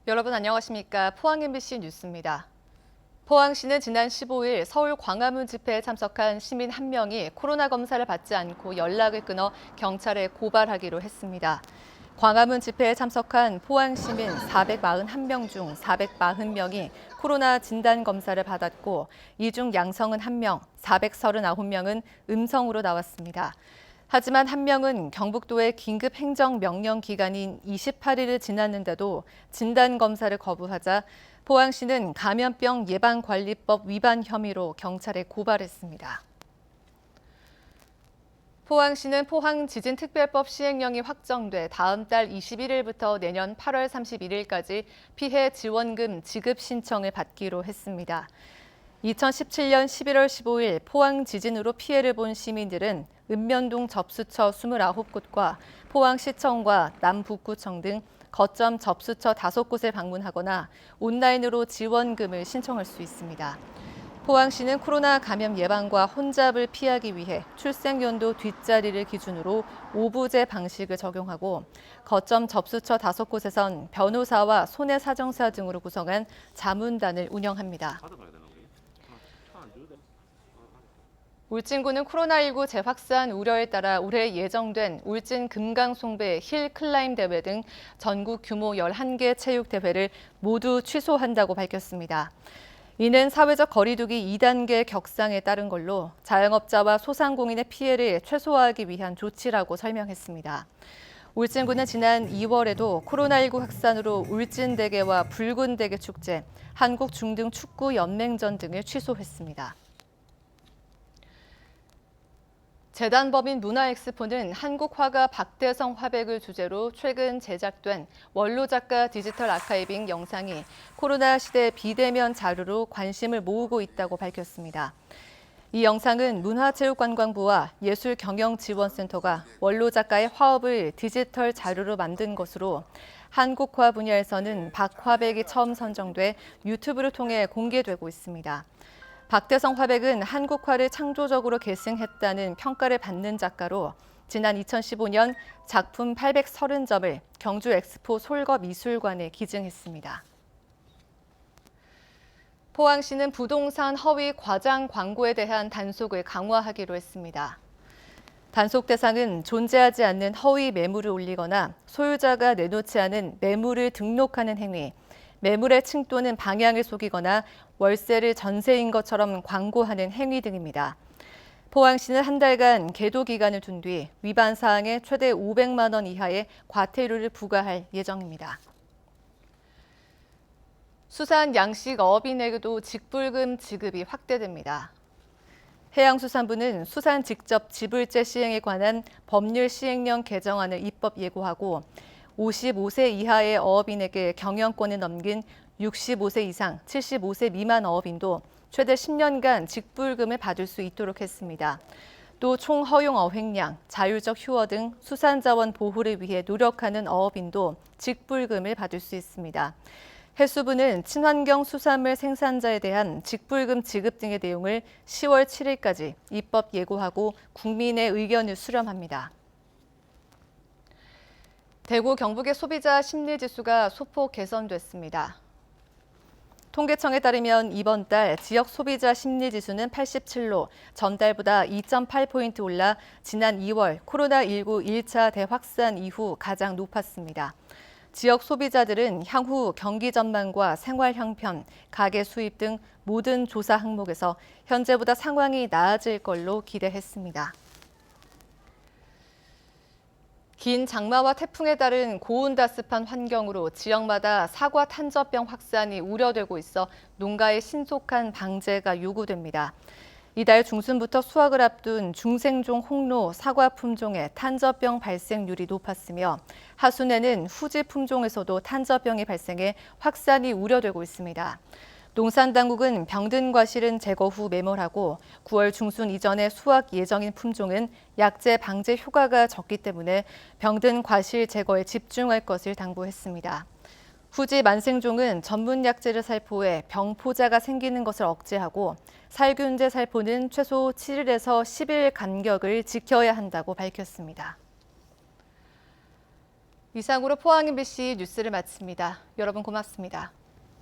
여러분 안녕하십니까? 포항 MBC 뉴스입니다. 포항시는 지난 15일 서울 광화문 집회에 참석한 시민 1명이 코로나 검사를 받지 않고 연락을 끊어 경찰에 고발하기로 했습니다. 광화문 집회에 참석한 포항 시민 441명 중 440명이 코로나 진단 검사를 받았고 이 중 양성은 1명, 439명은 음성으로 나왔습니다. 하지만 1명은 경북도의 긴급 행정 명령 기간인 28일을 지났는데도 진단 검사를 거부하자 포항시는 감염병 예방관리법 위반 혐의로 경찰에 고발했습니다. 포항시는 포항지진특별법 시행령이 확정돼 다음 달 21일부터 내년 8월 31일까지 피해 지원금 지급 신청을 받기로 했습니다. 2017년 11월 15일 포항 지진으로 피해를 본 시민들은 읍면동 접수처 29곳과 포항시청과 남북구청 등 거점 접수처 5곳을 방문하거나 온라인으로 지원금을 신청할 수 있습니다. 포항시는 코로나 감염 예방과 혼잡을 피하기 위해 출생연도 뒷자리를 기준으로 5부제 방식을 적용하고 거점 접수처 5곳에선 변호사와 손해사정사 등으로 구성한 자문단을 운영합니다. 울진군은 코로나19 재확산 우려에 따라 올해 예정된 울진 금강송배 힐 클라임 대회 등 전국 규모 11개 체육 대회를 모두 취소한다고 밝혔습니다. 이는 사회적 거리두기 2단계 격상에 따른 걸로 자영업자와 소상공인의 피해를 최소화하기 위한 조치라고 설명했습니다. 울진군은 지난 2월에도 코로나19 확산으로 울진대게와 붉은대게 축제, 한국중등축구연맹전 등을 취소했습니다. 재단법인 문화엑스포는 한국 화가 박대성 화백을 주제로 최근 제작된 원로작가 디지털 아카이빙 영상이 코로나 시대 비대면 자료로 관심을 모으고 있다고 밝혔습니다. 이 영상은 문화체육관광부와 예술경영지원센터가 원로작가의 화업을 디지털 자료로 만든 것으로 한국화 분야에서는 박화백이 처음 선정돼 유튜브를 통해 공개되고 있습니다. 박대성 화백은 한국화를 창조적으로 계승했다는 평가를 받는 작가로 지난 2015년 작품 830점을 경주 엑스포 솔거미술관에 기증했습니다. 포항시는 부동산 허위 과장 광고에 대한 단속을 강화하기로 했습니다. 단속 대상은 존재하지 않는 허위 매물을 올리거나 소유자가 내놓지 않은 매물을 등록하는 행위, 매물의 층 또는 방향을 속이거나 월세를 전세인 것처럼 광고하는 행위 등입니다. 포항시는 한 달간 계도 기간을 둔 뒤 위반 사항에 최대 500만 원 이하의 과태료를 부과할 예정입니다. 수산 양식 어업인에게도 직불금 지급이 확대됩니다. 해양수산부는 수산 직접 지불제 시행에 관한 법률 시행령 개정안을 입법 예고하고 55세 이하의 어업인에게 경영권을 넘긴 65세 이상, 75세 미만 어업인도 최대 10년간 직불금을 받을 수 있도록 했습니다. 또 총허용 어획량, 자율적 휴어 등 수산자원 보호를 위해 노력하는 어업인도 직불금을 받을 수 있습니다. 해수부는 친환경 수산물 생산자에 대한 직불금 지급 등의 내용을 10월 7일까지 입법 예고하고 국민의 의견을 수렴합니다. 대구 경북의 소비자 심리지수가 소폭 개선됐습니다. 통계청에 따르면 이번 달 지역 소비자 심리지수는 87로 전달보다 2.8포인트 올라 지난 2월 코로나19 1차 대확산 이후 가장 높았습니다. 지역 소비자들은 향후 경기 전망과 생활 형편, 가계 수입 등 모든 조사 항목에서 현재보다 상황이 나아질 걸로 기대했습니다. 긴 장마와 태풍에 따른 고온다습한 환경으로 지역마다 사과 탄저병 확산이 우려되고 있어 농가의 신속한 방제가 요구됩니다. 이달 중순부터 수확을 앞둔 중생종 홍로 사과 품종의 탄저병 발생률이 높았으며 하순에는 후지 품종에서도 탄저병이 발생해 확산이 우려되고 있습니다. 농산당국은 병든 과실은 제거 후 매몰하고 9월 중순 이전에 수확 예정인 품종은 약재 방제 효과가 적기 때문에 병든 과실 제거에 집중할 것을 당부했습니다. 후지 만생종은 전문 약제를 살포해 병포자가 생기는 것을 억제하고 살균제 살포는 최소 7일에서 10일 간격을 지켜야 한다고 밝혔습니다. 이상으로 포항 MBC 뉴스를 마칩니다. 여러분 고맙습니다.